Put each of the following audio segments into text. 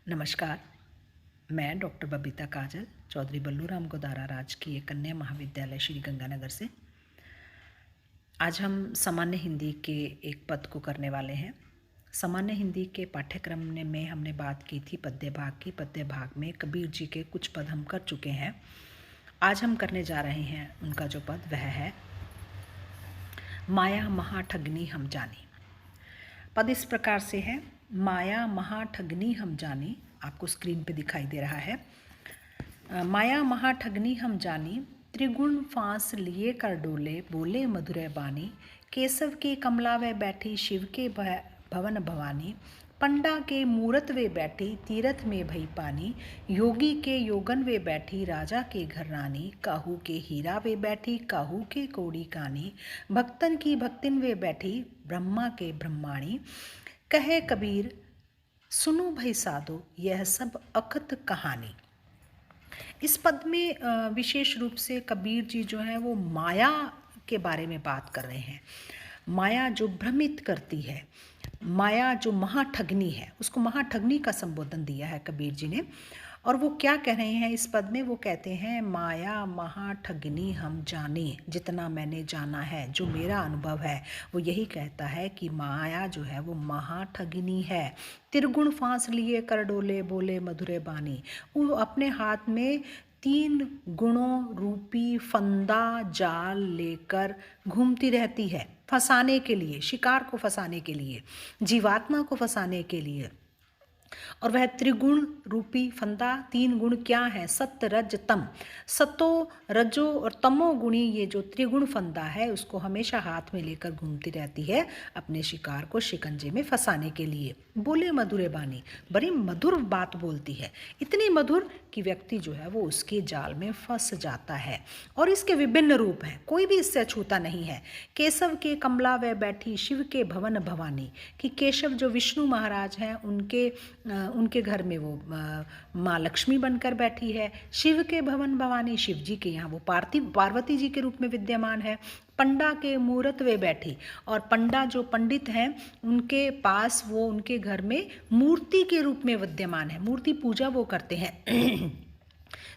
नमस्कार। मैं डॉक्टर बबीता काजल चौधरी बल्लूराम गोदारा राजकीय कन्या महाविद्यालय श्री गंगानगर से आज हम सामान्य हिंदी के एक पद को करने वाले हैं। सामान्य हिंदी के पाठ्यक्रम में हमने बात की थी पद्य भाग की। पद्य भाग में कबीर जी के कुछ पद हम कर चुके हैं। आज हम करने जा रहे हैं उनका जो पद वह है माया महा ठगनी हम जानी। पद इस प्रकार से है, माया महा ठगनी हम जानी। आपको स्क्रीन पे दिखाई दे रहा है। माया महा ठगनी हम जानी, त्रिगुण फांस लिए कर डोले, बोले मधुर बानी। केशव के कमला वे बैठी, शिव के भवन भवानी। पंडा के मूरत वे बैठी, तीरथ में भई पानी। योगी के योगन वे बैठी, राजा के घर रानी। काहू के हीरा वे बैठी, काहू के कौड़ी कानी। भक्तन की भक्तिन वे बैठी, ब्रह्मा के ब्रह्माणी। कहे कबीर सुनो भई साधो, यह सब अकथ कहानी। इस पद में विशेष रूप से कबीर जी जो है वो माया के बारे में बात कर रहे हैं। माया जो भ्रमित करती है, माया जो महाठगनी है, उसको महाठगनी का संबोधन दिया है कबीर जी ने। और वो क्या कह रहे हैं इस पद में? वो कहते हैं माया महाठगनी हम जाने। जितना मैंने जाना है, जो मेरा अनुभव है, वो यही कहता है कि माया जो है वो महाठगनी है। त्रिगुण फांस लिए कर डोले, बोले मधुरे बानी। वो अपने हाथ में 3 गुणों रूपी फंदा जाल लेकर घूमती रहती है, फंसाने के लिए, शिकार को फंसाने के लिए, जीवात्मा को फंसाने के लिए। और वह त्रिगुण रूपी फंदा, 3 गुण क्या है? सत्य रज तम। सतो रजो और तमो गुणी ये जो त्रिगुण फंदा है, उसको हमेशा हाथ में लेकर घूमती रहती है अपने शिकार को शिकंजे में फंसाने के लिए। बोले मधुरे बानी, बड़ी मधुर बात बोलती है, इतनी मधुर कि व्यक्ति जो है वो उसके जाल में फंस जाता है। और इसके विभिन्न रूप हैं, कोई भी इससे अछूता नहीं है। केशव के कमला वे बैठी, शिव के भवन भवानी। कि केशव जो विष्णु महाराज हैं, उनके घर में वो माँ लक्ष्मी बनकर बैठी है। शिव के भवन भवानी, शिव जी के यहाँ वो पार्वती जी के रूप में विद्यमान है। पंडा के मूरत वे बैठी, और पंडा जो पंडित हैं उनके पास वो उनके घर में मूर्ति के रूप में विद्यमान है, मूर्ति पूजा वो करते हैं।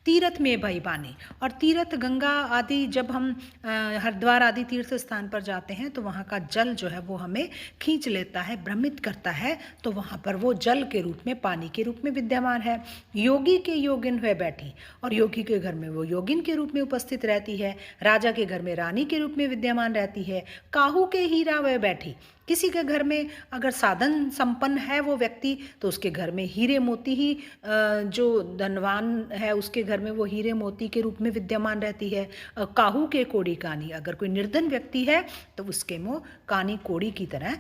तीर्थ में भई बानी, और तीर्थ गंगा आदि जब हम हरिद्वार आदि तीर्थ स्थान पर जाते हैं तो वहाँ का जल जो है वो हमें खींच लेता है, भ्रमित करता है। तो वहाँ पर वो जल के रूप में, पानी के रूप में विद्यमान है। योगी के योगिन हुए बैठी, और योगी के घर में वो योगिन के रूप में उपस्थित रहती है। राजा के घर में रानी के रूप में विद्यमान रहती है। काहू के हीरा वह बैठी, किसी के घर में अगर साधन संपन्न है वो व्यक्ति, तो उसके घर में हीरे मोती ही, जो धनवान है उसके घर में वो हीरे मोती के रूप में विद्यमान रहती है। काहू के कोड़ी कानी, अगर कोई निर्धन व्यक्ति है तो उसके मुँह कानी कोड़ी की तरह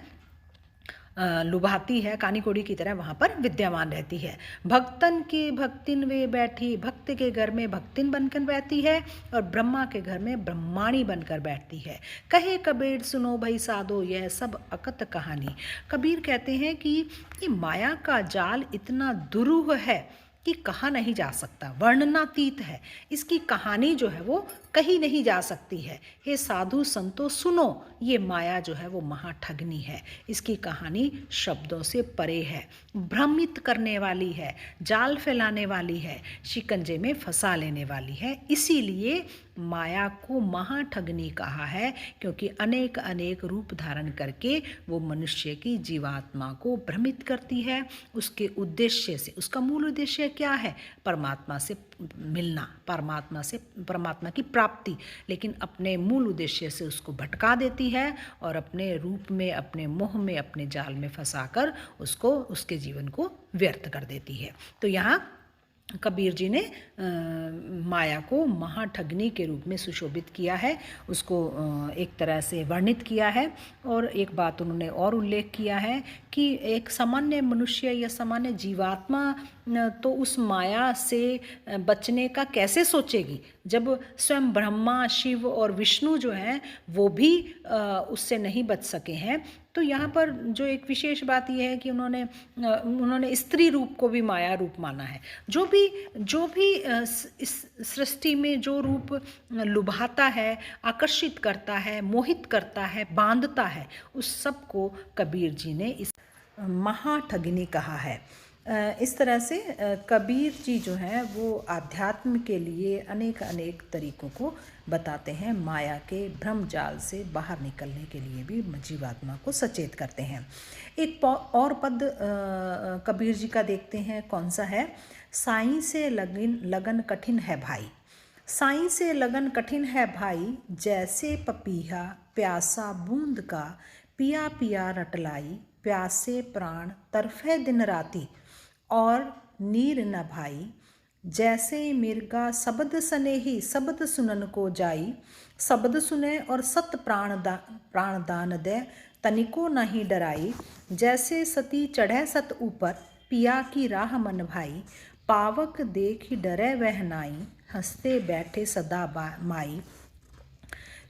लुभाती है, कानी कोड़ी की तरह वहाँ पर विद्यमान रहती है। भक्तन की भक्तिन वे बैठी, भक्त के घर में भक्तिन बनकर बैठती है, और ब्रह्मा के घर में ब्रह्माणी बनकर बैठती है। कहे कबीर सुनो भई साधो, यह सब अकथ कहानी। कबीर कहते हैं कि ये माया का जाल इतना दुरूह है कि कहा नहीं जा सकता, वर्णनातीत है। इसकी कहानी जो है वो कही नहीं जा सकती है। हे साधु संतो सुनो, ये माया जो है वो महाठगनी है। इसकी कहानी शब्दों से परे है, भ्रमित करने वाली है, जाल फैलाने वाली है, शिकंजे में फंसा लेने वाली है। इसीलिए माया को महाठगनी कहा है, क्योंकि अनेक अनेक रूप धारण करके वो मनुष्य की जीवात्मा को भ्रमित करती है। उसके उद्देश्य से, उसका मूल उद्देश्य क्या है? परमात्मा से मिलना, परमात्मा की प्राप्ति, लेकिन अपने मूल उद्देश्य से उसको भटका देती है और अपने रूप में, अपने मोह में, अपने जाल में फंसाकर उसको, उसके जीवन को व्यर्थ कर देती है। तो यहाँ कबीर जी ने माया को महाठगनी के रूप में सुशोभित किया है, उसको एक तरह से वर्णित किया है। और एक बात उन्होंने और उल्लेख किया है कि एक सामान्य मनुष्य या सामान्य जीवात्मा तो उस माया से बचने का कैसे सोचेगी, जब स्वयं ब्रह्मा, शिव और विष्णु जो हैं वो भी उससे नहीं बच सके हैं। तो यहाँ पर जो एक विशेष बात यह है कि उन्होंने स्त्री रूप को भी माया रूप माना है। जो भी इस सृष्टि में जो रूप लुभाता है, आकर्षित करता है, मोहित करता है, बांधता है, उस सब को कबीर जी ने इस महाठगनी कहा है। इस तरह से कबीर जी जो हैं वो आध्यात्म के लिए अनेक अनेक तरीकों को बताते हैं। माया के भ्रम जाल से बाहर निकलने के लिए भी जीवात्मा को सचेत करते हैं। एक और पद कबीर जी का देखते हैं, कौन सा है? साईं से लगन कठिन है भाई। साईं से लगन कठिन है भाई, जैसे पपीहा प्यासा बूंद का, पिया पिया रटलाई, प्यासे प्राण तरफे दिन राती, और नीर न भाई। जैसे मिर्गा शब्द सनेही शब्द सुनन को जाई, शब्द सुने और सत प्राण दान दे, तनिको नहीं डराई। जैसे सती चढ़े सत ऊपर, पिया की राह मन भाई, पावक देखी डरे वह नाई, हंसते बैठे सदा माई।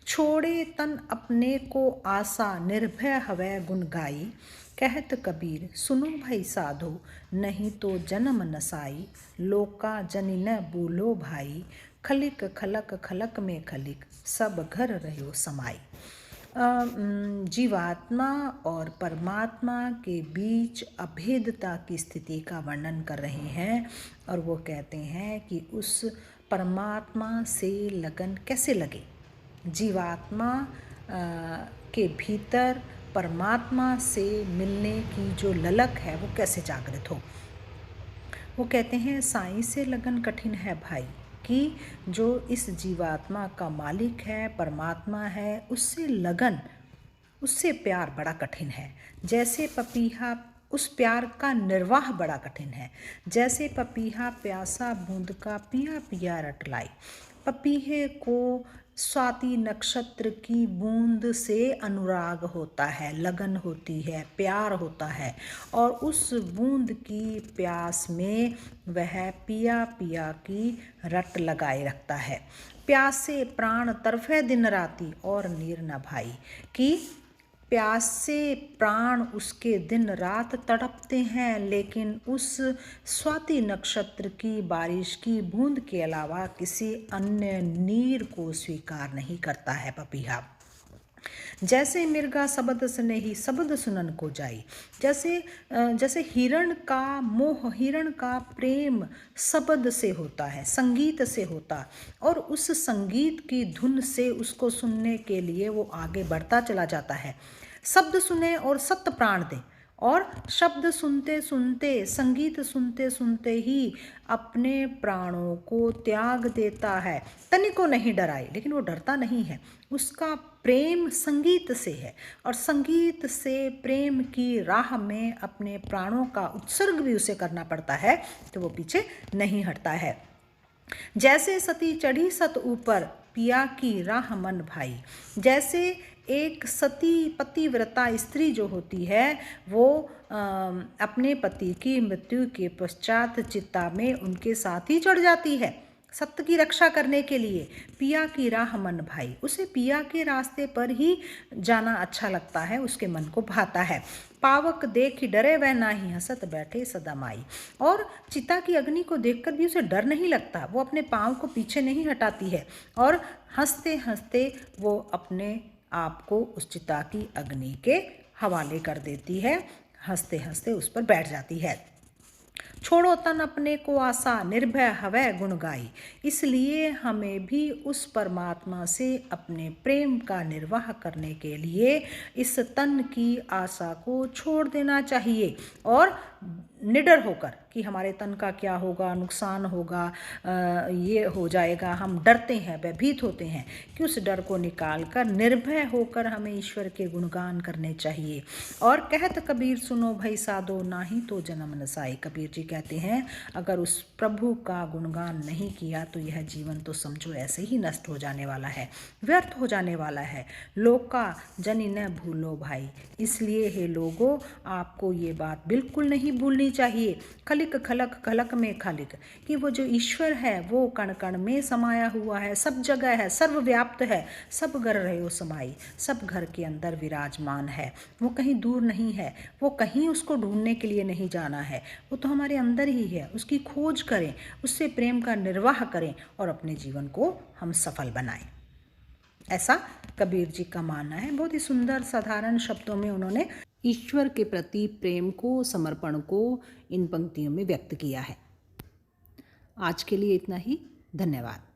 छोड़े तन अपने को आशा, निर्भय हवै गुण गाई। कहत कबीर सुनो भाई साधो, नहीं तो जन्म नसाई। लोका जनि न बोलो भाई, खलिक खलक खलक में खलिक, सब घर रहो समाई। जीवात्मा और परमात्मा के बीच अभेदता की स्थिति का वर्णन कर रहे हैं, और वो कहते हैं कि उस परमात्मा से लगन कैसे लगे। जीवात्मा के भीतर परमात्मा से मिलने की जो ललक है वो कैसे जागृत हो। वो कहते हैं साईं से लगन कठिन है भाई, कि जो इस जीवात्मा का मालिक है, परमात्मा है, उससे लगन, उससे प्यार बड़ा कठिन है। जैसे पपीहा, उस प्यार का निर्वाह बड़ा कठिन है। जैसे पपीहा प्यासा बूंद का, पिया पिया रटलाई। पपीहे को स्वाति नक्षत्र की बूंद से अनुराग होता है, लगन होती है, प्यार होता है, और उस बूंद की प्यास में वह पिया पिया की रट लगाए रखता है। प्यासे प्राण तरफे दिन राती, और नीर न भाई, कि प्यासे प्राण उसके दिन रात तड़पते हैं, लेकिन उस स्वाति नक्षत्र की बारिश की बूंद के अलावा किसी अन्य नीर को स्वीकार नहीं करता है पपीहा। जैसे मिर्गा शब्द स्नेही शब्द सुनन को जाई। जैसे हिरण का मोह, हिरण का प्रेम शब्द से होता है, संगीत से होता, और उस संगीत की धुन से उसको सुनने के लिए वो आगे बढ़ता चला जाता है। शब्द सुने और सत प्राण दे, और शब्द सुनते सुनते, संगीत सुनते सुनते ही अपने प्राणों को त्याग देता है। तनिको नहीं डराए, लेकिन वो डरता नहीं है। उसका प्रेम संगीत से है, और संगीत से प्रेम की राह में अपने प्राणों का उत्सर्ग भी उसे करना पड़ता है, तो वो पीछे नहीं हटता है। जैसे सती चढ़ी सत ऊपर, पिया की राह मन भाई। जैसे एक सती पतिव्रता स्त्री जो होती है, वो अपने पति की मृत्यु के पश्चात चिता में उनके साथ ही चढ़ जाती है सत्य की रक्षा करने के लिए। पिया की राह मन भाई, उसे पिया के रास्ते पर ही जाना अच्छा लगता है, उसके मन को भाता है। पावक देख डरे वह नाही, हंसत बैठे सदा माई। और चिता की अग्नि को देखकर भी उसे डर नहीं लगता, वो अपने पाँव को पीछे नहीं हटाती है, और हंसते हंसते वो अपने आप को उस चिता की अग्नि के हवाले कर देती है, हंसते हंसते उस पर बैठ जाती है। छोड़ो तन अपने को आशा, निर्भय हवै गुण गाई। इसलिए हमें भी उस परमात्मा से अपने प्रेम का निर्वाह करने के लिए इस तन की आशा को छोड़ देना चाहिए, और निडर होकर कि हमारे तन का क्या होगा, नुकसान होगा, ये हो जाएगा, हम डरते हैं, भयभीत होते हैं, कि उस डर को निकाल कर निर्भय होकर हमें ईश्वर के गुणगान करने चाहिए। और कहत कबीर सुनो भई साधो, नाही तो जन्म नसाई। कबीर जी कहते हैं, अगर उस प्रभु का गुणगान नहीं किया तो यह जीवन तो समझो ऐसे ही नष्ट हो जाने वाला है, व्यर्थ हो जाने वाला है। लोका जनि न भूलो भाई। इसलिए हे लोगों, आपको ये बात बिल्कुल नहीं भूलनी चाहिए, खलिक खलक खलक में खालिक, कि वो जो ईश्वर है वो कण कण में समाया हुआ है, सब जगह है, सर्वव्याप्त है, सब घर रहे समाई, सब घर के अंदर विराजमान है। वो कहीं दूर नहीं है, वो कहीं उसको ढूंढने के लिए नहीं जाना है, वो तो हमारे अंदर ही है। उसकी खोज करें, उससे प्रेम का निर्वाह करें, और अपने जीवन को हम सफल बनाएं। ऐसा कबीर जी का मानना है। बहुत ही सुंदर साधारण शब्दों में उन्होंने ईश्वर के प्रति प्रेम को, समर्पण को इन पंक्तियों में व्यक्त किया है। आज के लिए इतना ही। धन्यवाद।